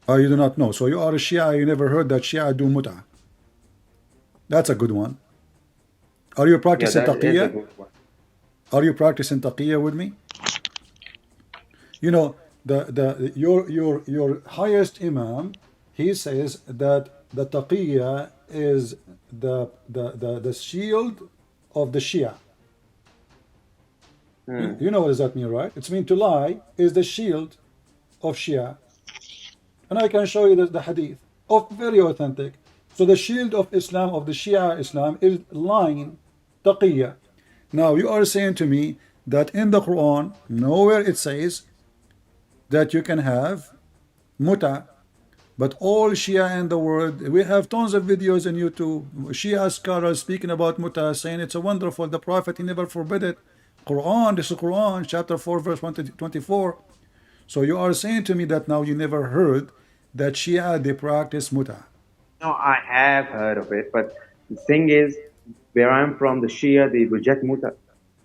Oh, you do not know. So you are a Shia, you never heard that Shia do muta. That's a good one. Are you Yeah, practicing that is a taqiyya? good one. Are you practicing taqiyya with me? You know, your highest imam, he says that the taqiyya is the shield of the Shia. You know what does that mean, right? It's mean to lie is the shield of Shia. And I can show you the hadith of very authentic. So the shield of Islam, of the Shia Islam, is lying, taqiyya. Now you are saying to me that in the Quran, nowhere it says that you can have muta, but all Shia in the world, we have tons of videos on YouTube, Shia scholars speaking about muta, saying it's a wonderful, the Prophet, he never forbid it. Quran, this is Quran, chapter 4, verse 24. So you are saying to me that now you never heard that Shia, they practice muta. No, I have heard of it, but the thing is, where I'm from, the Shia, they reject muta.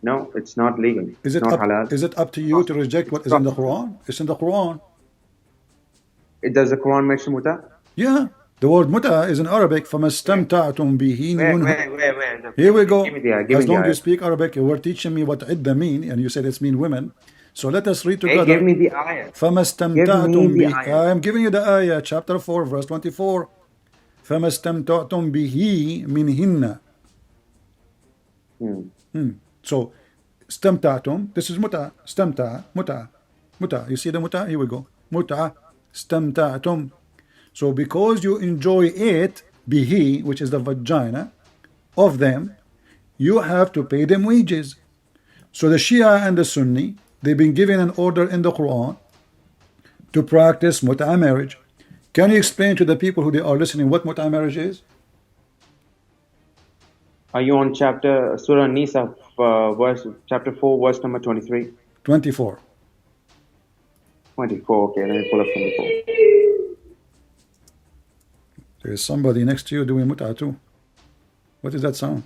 No, it's not legal. Is It's it not up, halal. is it up to you to reject what is in the Quran? It's in the Quran. Does the Quran mention muta? Yeah. The word muta is in Arabic. فَمَا اسْتَمْتَعْتُمْ بِهِ Where? Here we go. Give me the ayah. Give As me the long as you ayah. speak Arabic, you were teaching me what idda mean, and you said it's mean women. So let us read Hey, together. give me the ayah. فَمَا Give اسْتَمْتَعْتُمْ me the بِهِ ayah. I am giving you the ayah, chapter 4, verse 24. فَمَا اسْتَمْتَعْتُمْ بِهِ مِنْهِنَّ. So, اسْتَمْتَعْتُمْ, this is muta. اسْتَمْتَع, muta. You see the muta? Here we go. Muta, اسْتَمْتَعْتُمْ. So because you enjoy it, bihi, which is the vagina of them, you have to pay them wages. So the Shia and the Sunni, they've been given an order in the Quran to practice mut'a marriage. Can you explain to the people who they are listening what mut'a marriage is? Are you on chapter Surah Nisa, chapter 4, verse number 23? 24. 24. Okay, let me pull up 24. There is somebody next to you doing mut'a too. What is that sound?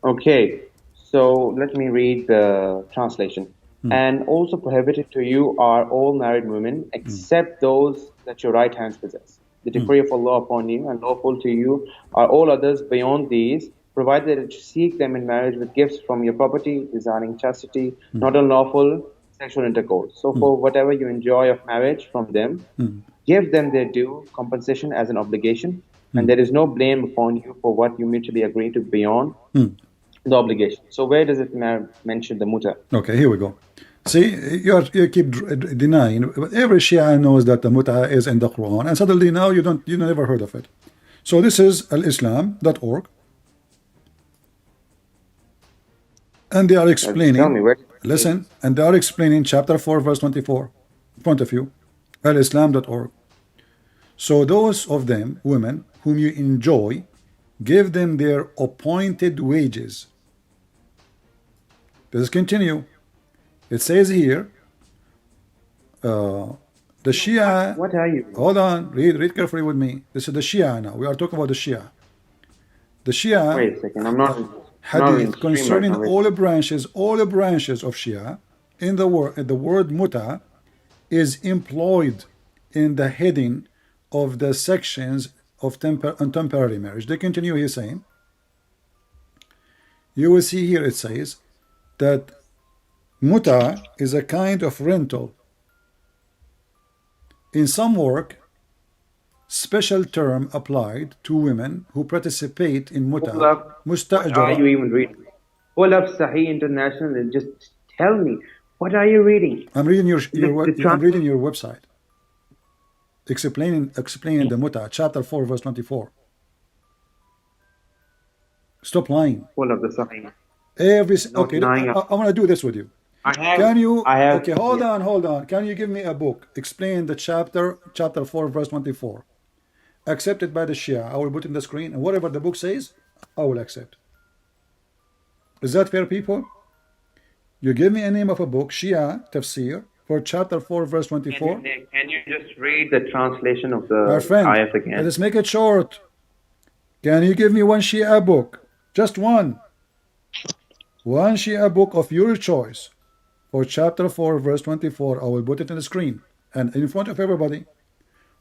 Okay, so let me read the translation. And also prohibited to you are all married women, except those that your right hands possess. The decree of Allah upon you, and lawful to you are all others beyond these, provided that you seek them in marriage with gifts from your property, desiring chastity, not unlawful sexual intercourse. So for whatever you enjoy of marriage from them, give them their due compensation as an obligation, and there is no blame upon you for what you mutually agree to beyond the obligation. So where does it mention the muta? Okay, here we go. See, you keep denying, but every Shia knows that the mut'a is in the Quran, and suddenly now you never heard of it. So this is alislam.org, and they are explaining. Tell me where. Listen, and they are explaining chapter 4, verse 24, in front of you, alislam.org. So those of them, women, whom you enjoy, give them their appointed wages. Let's continue. It says here, the Shia. What are you? Hold on, read carefully with me. This is the Shia now. We are talking about the Shia. The Shia. Wait a second. I'm not. Hadith concerning all the branches of Shia in the word muta is employed in the heading of the sections of temporary marriage. They continue here saying, you will see here it says that muta is a kind of rental. In some work, special term applied to women who participate in muta. What are you even reading? Pull up Sahih International and just tell me, what are you reading? I'm reading I'm reading your website. Explaining the muta, chapter 4, verse 24. Stop lying. Pull up the Sahih. Okay, I want to do this with you. Okay, hold on. Can you give me a book? Explain the chapter 4, verse 24. accepted by the Shia. I will put in the screen, and whatever the book says, I will accept. Is that fair, people? You give me a name of a book, Shia Tafsir, for chapter 4, verse 24. Can you just read the translation of My the friend, ayat again? let's make it short. Can you give me one Shia book? Just one. One Shia book of your choice for chapter 4, verse 24. I will put it on the screen and in front of everybody.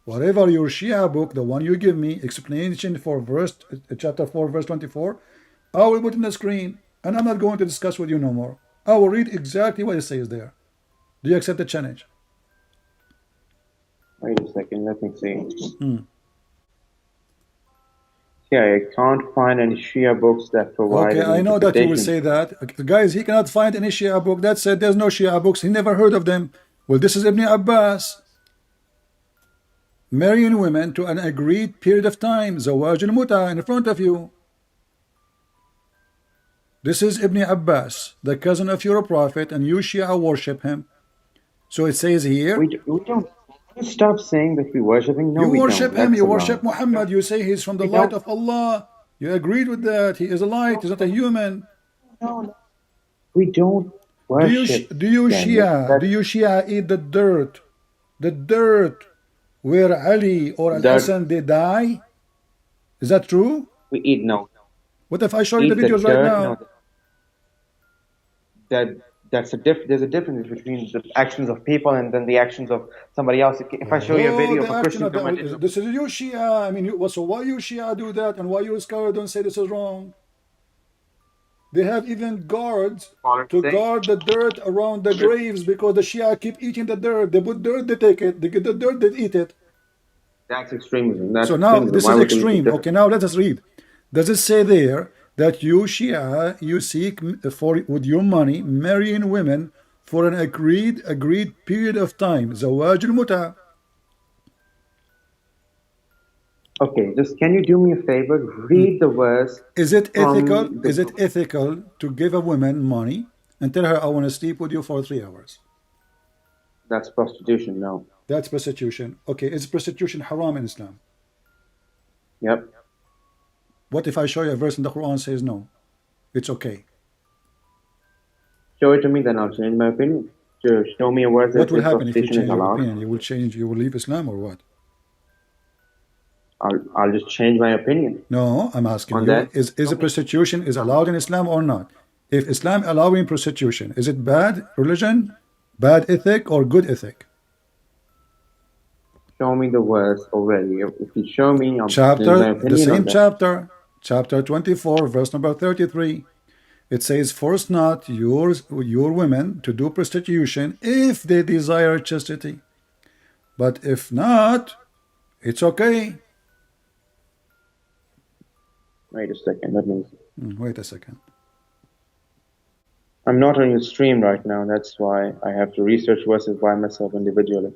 Whatever your Shia book, the one you give me, explanation for chapter 4, verse 24, I will put in the screen, and I'm not going to discuss with you no more. I will read exactly what it says there. Do you accept the challenge? Wait a second, let me see. Yeah, I can't find any Shia books that provide. Okay, I know that you will say that. Guys, he cannot find any Shia book. That said, there's no Shia books. He never heard of them. Well, this is Ibn Abbas. Marrying women to an agreed period of time. Zawaj al-Muta in front of you. This is Ibn Abbas, the cousin of your prophet, and you Shia worship him. So it says here. We don't. Stop saying that we worship him. No, you worship him. You worship wrong. Muhammad. You say he's from the light of Allah. You agreed with that. He is a light. He's not a human. No, we don't worship. Do you Shia eat the dirt? The dirt where Ali or Al-Hassan they die? Is that true? We eat no. What if I show you the videos right now? No. There's a difference between the actions of people and then the actions of somebody else. If I show you a video of a Christian, this is you Shia. I mean, so why you Shia do that, and why you scholar don't say this is wrong? They have even guards to guard the dirt around the graves because the Shia keep eating the dirt. They put dirt, they take it. They get the dirt, they eat it. That's extremism. So now this is extreme. Okay, now let us read. Does it say there that you Shia, you seek for with your money marrying women for an agreed period of time? Zawaj al-Muta. Okay, just can you do me a favor? Read the verse. Is it ethical? Is it ethical to give a woman money and tell her I want to sleep with you for 3 hours? That's prostitution. No. That's prostitution. Okay, is prostitution haram in Islam? Yep. What if I show you a verse in the Quran says no? It's okay. Show it to me, then I'll change my opinion. Show me a verse that what will happen if you change your allowed. opinion? You will change. You will leave Islam or what? I'll just change my opinion. No, I'm asking you: is prostitution is allowed in Islam or not? If Islam allowing prostitution, is it bad religion, bad ethic, or good ethic? Show me the verse already. If you show me, I'll chapter, change my opinion the same chapter. Chapter 24, verse number 33. It says, force not your women to do prostitution if they desire chastity. But if not, it's okay. Wait a second. Let me see. Wait a second. I'm not on your stream right now. That's why I have to research verses by myself individually.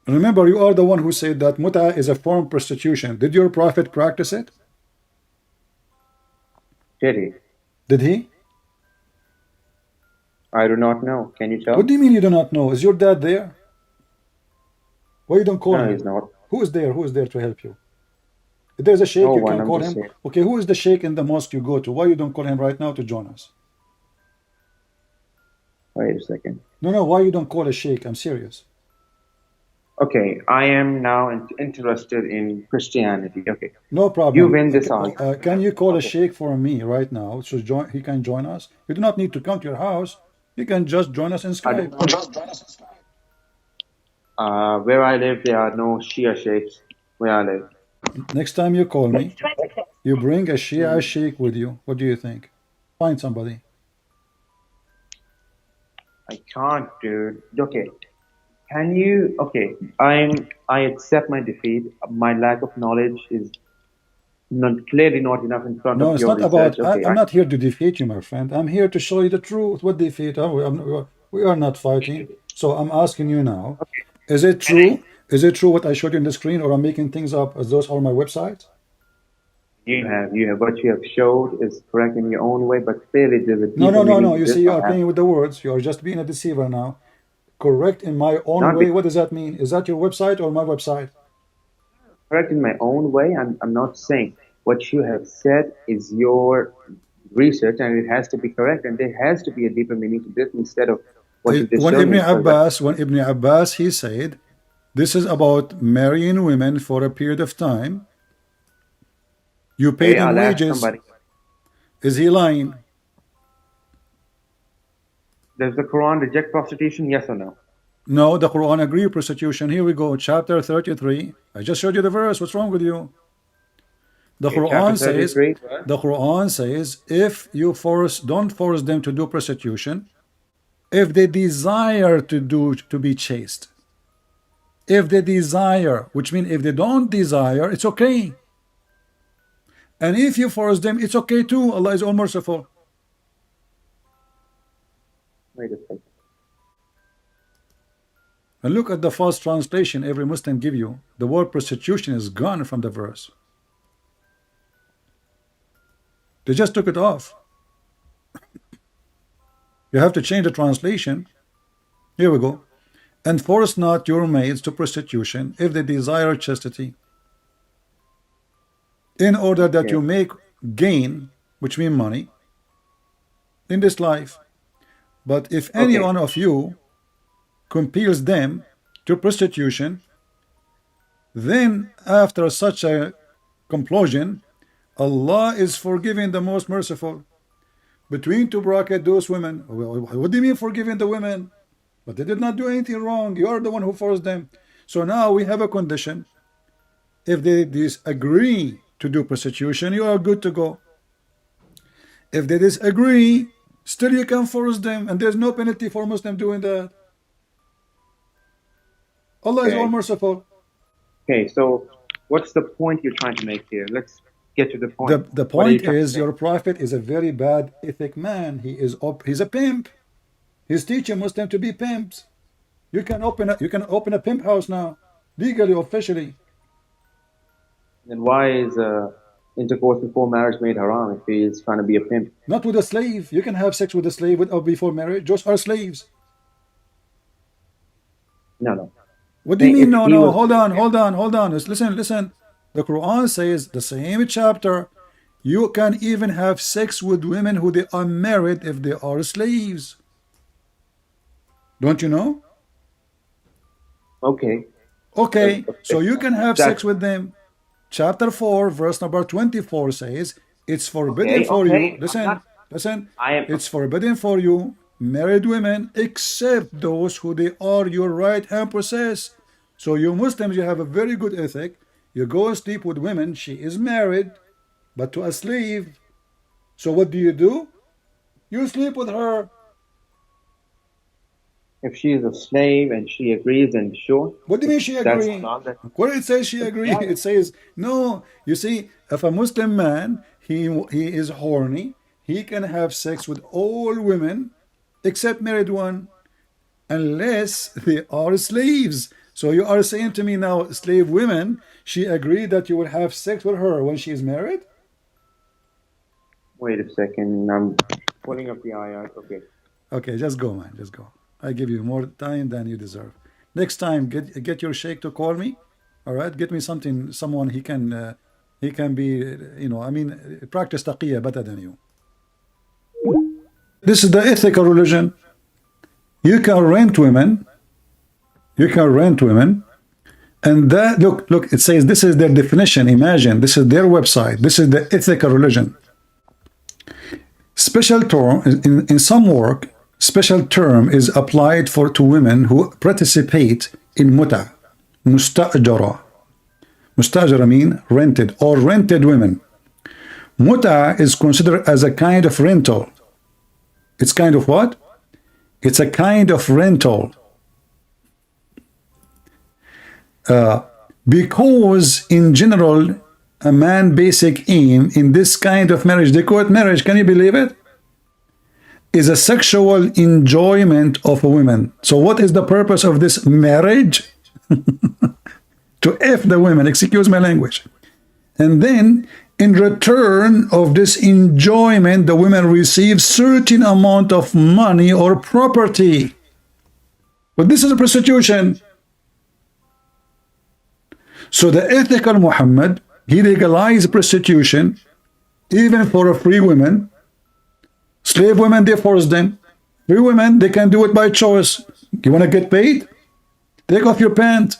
Remember, you are the one who said that muta is a form of prostitution. Did your prophet practice it? Did he? Did he? I do not know. Can you tell? What do you mean you do not know? Is your dad there? Why you don't call him? No, he's not. Who is there? Who is there to help you? If there's a sheikh, you can call him. Okay, who is the sheikh in the mosque you go to? Why you don't call him right now to join us? Wait a second. No, why you don't call a sheikh? I'm serious. Okay, I am now interested in Christianity. Okay. No problem. You win this argument. Can you call a sheikh for me right now? So he can join us. You do not need to come to your house. He can just join us in Skype. Where I live, there are no Shia sheikhs. Where I live. Next time you call me, you bring a Shia sheikh with you. What do you think? Find somebody. I can't, dude. Okay. Can you? Okay, I accept my defeat. My lack of knowledge is clearly not enough in front of your research. No, it's not about. I'm not here to defeat you, my friend. I'm here to show you the truth. What defeat? We are not fighting. So I'm asking you now: is it true? Is it true what I showed you on the screen, or I'm making things up? As those are my websites. You have what you have showed is correct in your own way, but clearly there's a no. You see, you are playing with the words. You are just being a deceiver now. Correct in my own Not way. be What does that mean? Is that your website or my website? correct in my own way. I'm not saying what you have said is your research and it has to be correct and there has to be a deeper meaning to this instead of what you just When showed Ibn me. Abbas, he said, this is about marrying women for a period of time. You pay Okay, them I'll ask wages. somebody. Is he lying? Does the Quran reject prostitution? Yes or no? No, the Quran agree with prostitution. Here we go, chapter 33. I just showed you the verse. What's wrong with you? The Okay, chapter Quran says, 33. if you don't force them to do prostitution, if they desire to be chaste. If they desire, which means if they don't desire, it's okay. And if you force them, it's okay too. Allah is all merciful. Wait a second. And look at the false translation every Muslim give you. The word prostitution is gone from the verse. They just took it off. You have to change the translation. Here we go. And force not your maids to prostitution if they desire chastity, in order that Okay. you make gain, which means money, in this life. But if any Okay. one of you compels them to prostitution, then after such a compulsion, Allah is forgiving the most merciful. Between two brackets, those women. What do you mean forgiving the women? But they did not do anything wrong. You are the one who forced them. So now we have a condition. If they disagree to do prostitution, you are good to go. If they disagree, still you can force them, and there's no penalty for Muslim doing that. Allah is all Okay. merciful. Okay, so what's the point you're trying to make here? Let's get to the point. The What are you point trying to is say? your prophet is a very bad ethic man. He's a pimp. He's teaching Muslim to be pimps. You can open a pimp house now, legally, officially. Then why is intercourse before marriage made haram if he's trying to be a pimp? Not with a slave. You can have sex with a slave or before marriage. Those are slaves. No. What do you Saying mean? if No, he no. was Hold on. Listen. The Quran says the same chapter. You can even have sex with women who they are married if they are slaves. Don't you know? okay. Okay, so you can have That- sex with them. Chapter 4, verse number 24 says, it's forbidden Okay, for okay. you. Listen. I am It's forbidden for you, married women, except those who they are your right hand possess. So you Muslims, you have a very good ethic. You go and sleep with women. She is married, but to a slave. So what do? You sleep with her. if she is a slave and she agrees, then sure. What do you mean she That's agree? not that. Where it says she agree? It says no. You see, if a Muslim man he is horny, he can have sex with all women except married one, unless they are slaves. So you are saying to me now, slave women, she agreed that you will have sex with her when she is married? Wait a second. I'm pulling up the ayat. Okay. Okay, just go, man. Just go. I give you more time than you deserve. Next time, get your sheikh to call me. All right, get me someone he can be, practice taqiyya better than you. This is the ethical religion. You can rent women. And that look, it says this is their definition. Imagine, this is their website. This is the ethical religion. Special term in some work. Special term is applied to women who participate in muta, mustajara. Mustajara mean rented or rented women. Muta is considered as a kind of rental. It's kind of what? It's a kind of rental. Because in general, a man's basic aim in this kind of marriage, they call it marriage, can you believe it? Is a sexual enjoyment of a woman. So what is the purpose of this marriage? To F the women, excuse my language. And then in return of this enjoyment, the women receive certain amount of money or property. But this is a prostitution. So the ethical Muhammad, he legalized prostitution even for free women. Slave women, they force them. Free women, they can do it by choice. You want to get paid? Take off your pants.